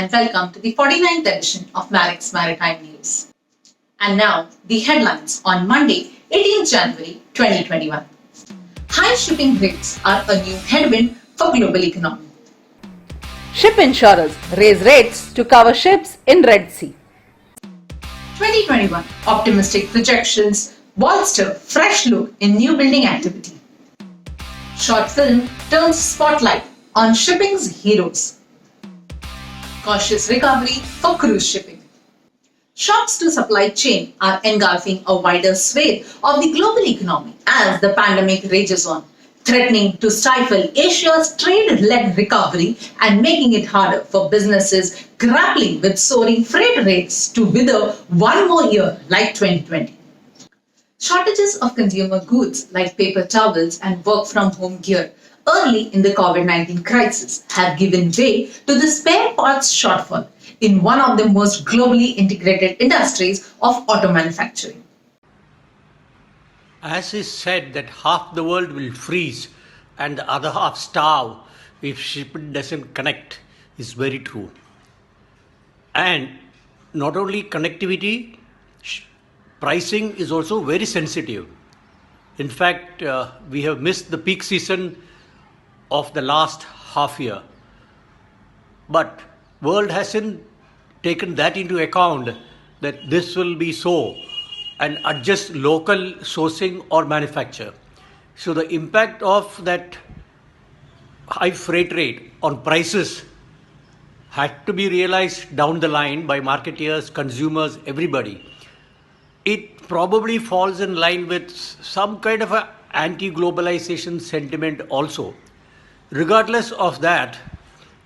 and welcome to the 49th edition of Marex Maritime News. And now, the headlines on Monday, 18th January 2021. High shipping rates are a new headwind for global economy. Ship insurers raise rates to cover ships in Red Sea. 2021 optimistic projections bolster fresh look in new building activity. Short film turns spotlight on shipping's heroes. Cautious recovery for cruise shipping. Shocks to supply chain are engulfing a wider swathe of the global economy as the pandemic rages on, threatening to stifle Asia's trade-led recovery and making it harder for businesses grappling with soaring freight rates to wither one more year like 2020. Shortages of consumer goods like paper towels and work-from-home gear early in the COVID-19 crisis have given way to the spare parts shortfall in one of the most globally integrated industries of auto manufacturing. As is said that half the world will freeze and the other half starve if shipment doesn't connect is very true. And not only connectivity, pricing is also very sensitive. In fact, we have missed the peak season of the last half year. But world hasn't taken that into account that this will be so and adjust local sourcing or manufacture. So the impact of that high freight rate on prices had to be realized down the line by marketeers, consumers, everybody. It probably falls in line with some kind of a anti-globalization sentiment also. Regardless of that,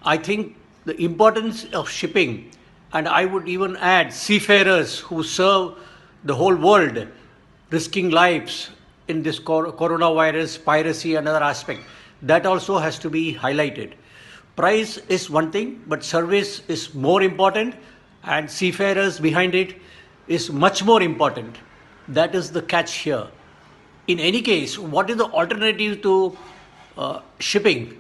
I think the importance of shipping, and I would even add seafarers who serve the whole world, risking lives in this coronavirus, piracy, and other aspect, that also has to be highlighted. Price is one thing, but service is more important, and seafarers behind it is much more important. That is the catch here. In any case, what is the alternative to shipping?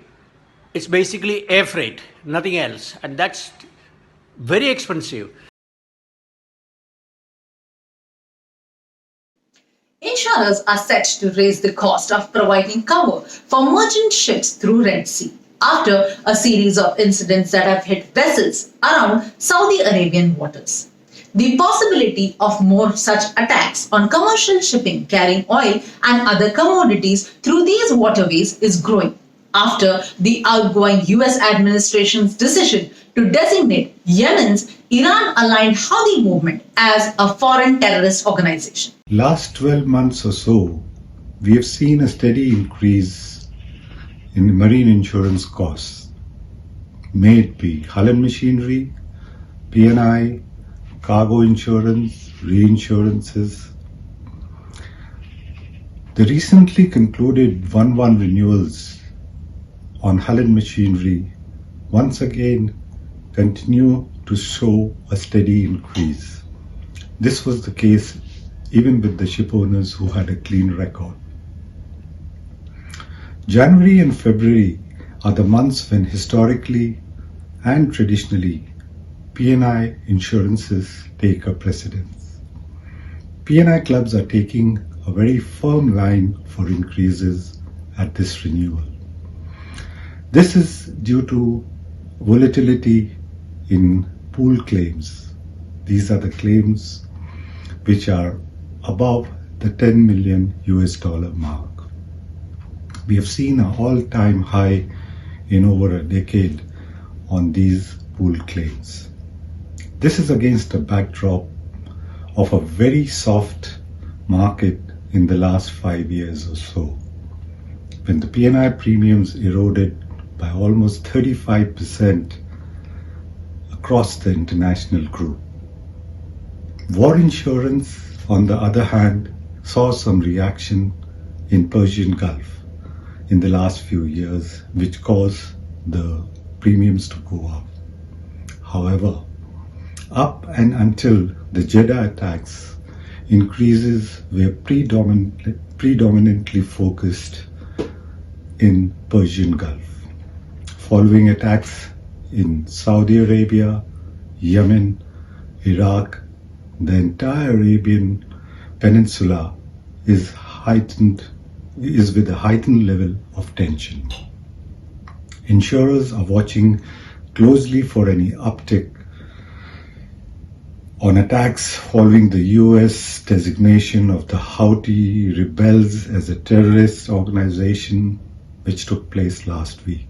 It's basically air freight, nothing else, and that's very expensive. Insurers are set to raise the cost of providing cover for merchant ships through Red Sea after a series of incidents that have hit vessels around Saudi Arabian waters. The possibility of more such attacks on commercial shipping carrying oil and other commodities through these waterways is growing after the outgoing US administration's decision to designate Yemen's Iran-aligned Houthi movement as a foreign terrorist organization. Last 12 months or so, we have seen a steady increase in marine insurance costs, may it be hull and machinery, P&I, cargo insurance, reinsurances. The recently concluded 1/1 renewals on hull and machinery once again continue to show a steady increase. This was the case even with the ship owners who had a clean record. January and February are the months when historically and traditionally P&I insurances take a precedence. P&I clubs are taking a very firm line for increases at this renewal. This is due to volatility in pool claims. These are the claims which are above the $10 million mark. We have seen an all-time high in over a decade on these pool claims. This is against a backdrop of a very soft market in the last 5 years or so, when the P&I premiums eroded by almost 35% across the international group. War insurance, on the other hand, saw some reaction in Persian Gulf in the last few years, which caused the premiums to go up. However, up and until the Jeddah attacks, increases were predominantly focused in Persian Gulf. Following attacks in Saudi Arabia, Yemen, Iraq, the entire Arabian Peninsula is with a heightened level of tension. Insurers are watching closely for any uptick on attacks following the US designation of the Houthi rebels as a terrorist organization, which took place last week.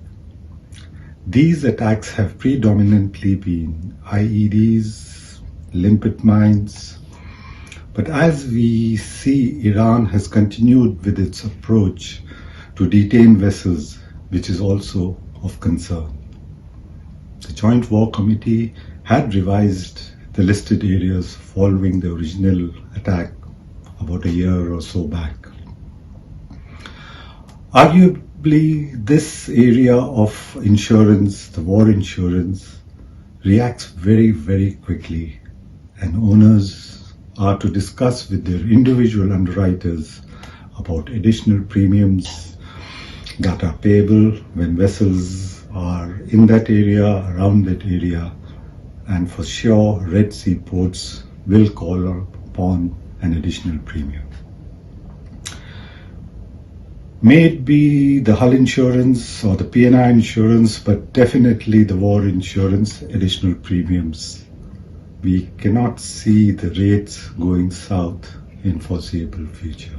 These attacks have predominantly been IEDs, limpet mines, but as we see, Iran has continued with its approach to detain vessels, which is also of concern. The Joint War Committee had revised the listed areas following the original attack about a year or so back. Arguably, this area of insurance, the war insurance, reacts very, very quickly, and owners are to discuss with their individual underwriters about additional premiums that are payable when vessels are in that area, around that area, and for sure Red Sea ports will call upon an additional premium. May it be the hull insurance or the P&I insurance, but definitely the war insurance additional premiums. We cannot see the rates going south in foreseeable future.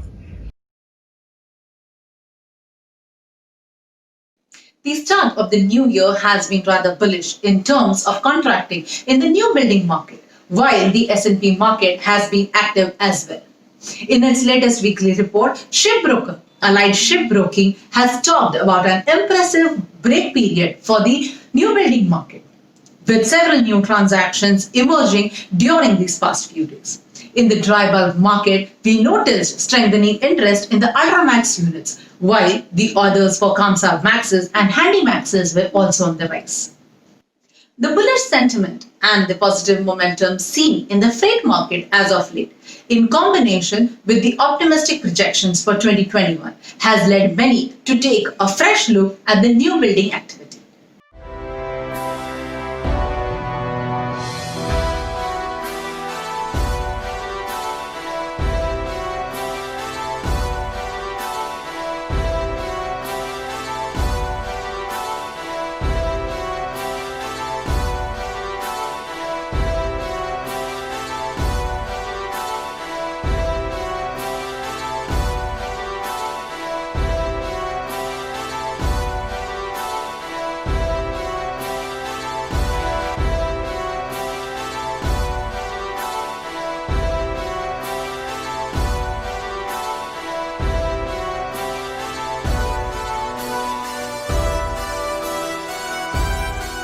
The start of the new year has been rather bullish in terms of contracting in the new building market, while the S&P market has been active as well. In its latest weekly report, Shipbroker, Allied Shipbroking, has talked about an impressive break period for the new building market, with several new transactions emerging during these past few days. In the dry bulk market, we noticed strengthening interest in the Ultramax units, while the orders for Kamsar Maxes and Handy Maxes were also on the rise. The bullish sentiment and the positive momentum seen in the freight market as of late, in combination with the optimistic projections for 2021, has led many to take a fresh look at the new building activity.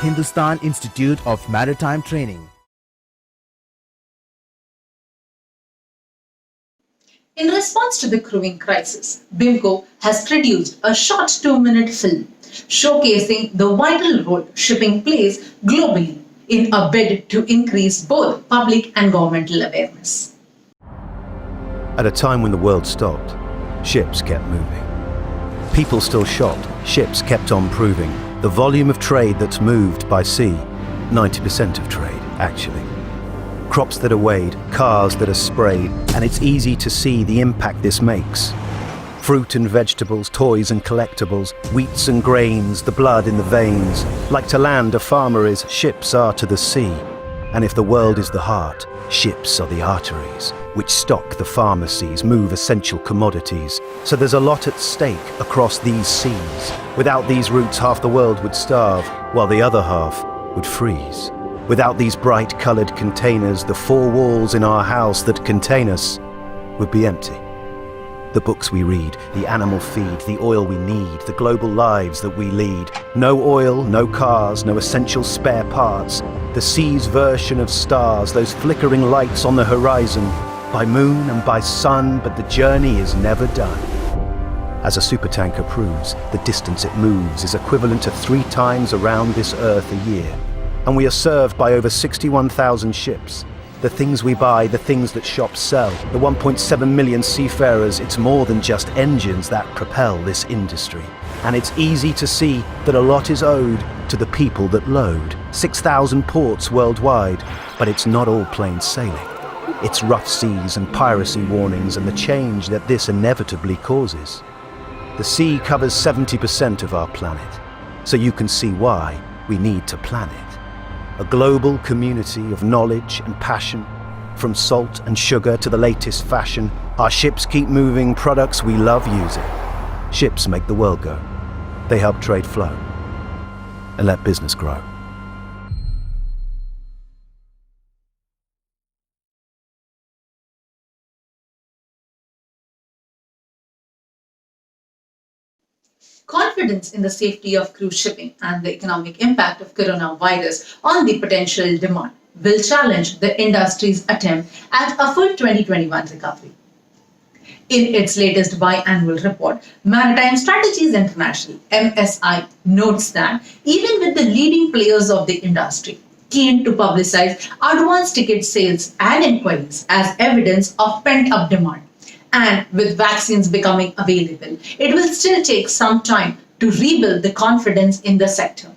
Hindustan Institute of Maritime Training. In response to the crewing crisis, BIMCO has produced a short 2-minute film showcasing the vital role shipping plays globally in a bid to increase both public and governmental awareness. At a time when the world stopped, ships kept moving. People still shopped, ships kept on proving. The volume of trade that's moved by sea, 90% of trade, actually. Crops that are weighed, cars that are sprayed, and it's easy to see the impact this makes. Fruit and vegetables, toys and collectibles, wheats and grains, the blood in the veins. Like to land a farmer is, ships are to the sea. And if the world is the heart, ships are the arteries, which stock the pharmacies, move essential commodities. So there's a lot at stake across these seas. Without these routes, half the world would starve, while the other half would freeze. Without these bright-coloured containers, the 4 walls in our house that contain us would be empty. The books we read, the animal feed, the oil we need, the global lives that we lead. No oil, no cars, no essential spare parts. The sea's version of stars, those flickering lights on the horizon. By moon and by sun, but the journey is never done. As a supertanker proves, the distance it moves is equivalent to 3 times around this earth a year. And we are served by over 61,000 ships. The things we buy, the things that shops sell, the 1.7 million seafarers, it's more than just engines that propel this industry. And it's easy to see that a lot is owed to the people that load. 6,000 ports worldwide, but it's not all plain sailing. It's rough seas and piracy warnings and the change that this inevitably causes. The sea covers 70% of our planet, so you can see why we need to plan it. A global community of knowledge and passion. From salt and sugar to the latest fashion, our ships keep moving products we love using. Ships make the world go. They help trade flow and let business grow. Confidence in the safety of cruise shipping and the economic impact of coronavirus on the potential demand will challenge the industry's attempt at a full 2021 recovery. In its latest biannual report, Maritime Strategies International (MSI) notes that even with the leading players of the industry keen to publicize advance ticket sales and inquiries as evidence of pent-up demand, and with vaccines becoming available, it will still take some time to rebuild the confidence in the sector,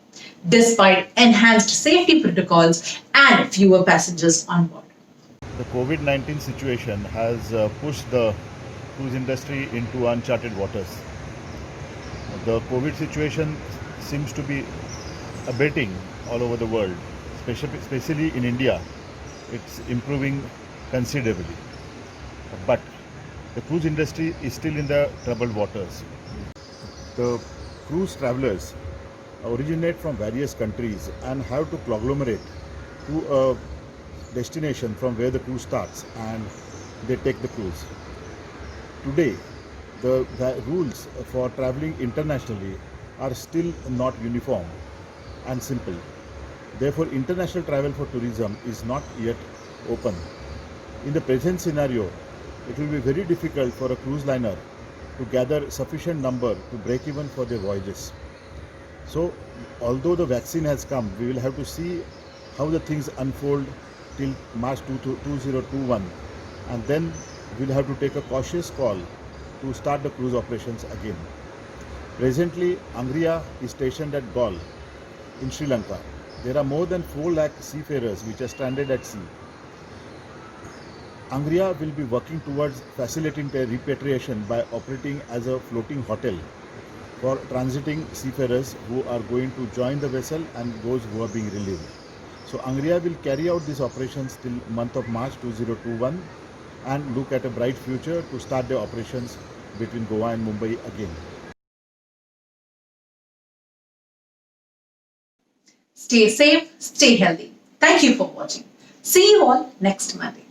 despite enhanced safety protocols and fewer passengers on board. The COVID-19 situation has pushed the cruise industry into uncharted waters. The COVID situation seems to be abating all over the world, especially in India. It's improving considerably. But the cruise industry is still in the troubled waters. The cruise travelers originate from various countries and have to conglomerate to a destination from where the cruise starts, and they take the cruise. Today, the rules for traveling internationally are still not uniform and simple. Therefore, international travel for tourism is not yet open. In the present scenario, it will be very difficult for a cruise liner to gather sufficient number to break even for their voyages. So, although the vaccine has come, we will have to see how the things unfold till March 2021, and then we'll have to take a cautious call to start the cruise operations again. Presently, Angria is stationed at Galle in Sri Lanka. There are more than 4 lakh seafarers which are stranded at sea. Angria will be working towards facilitating their repatriation by operating as a floating hotel for transiting seafarers who are going to join the vessel and those who are being relieved. So Angria will carry out these operations till month of March 2021 and look at a bright future to start their operations between Goa and Mumbai again. Stay safe, stay healthy. Thank you for watching. See you all next Monday.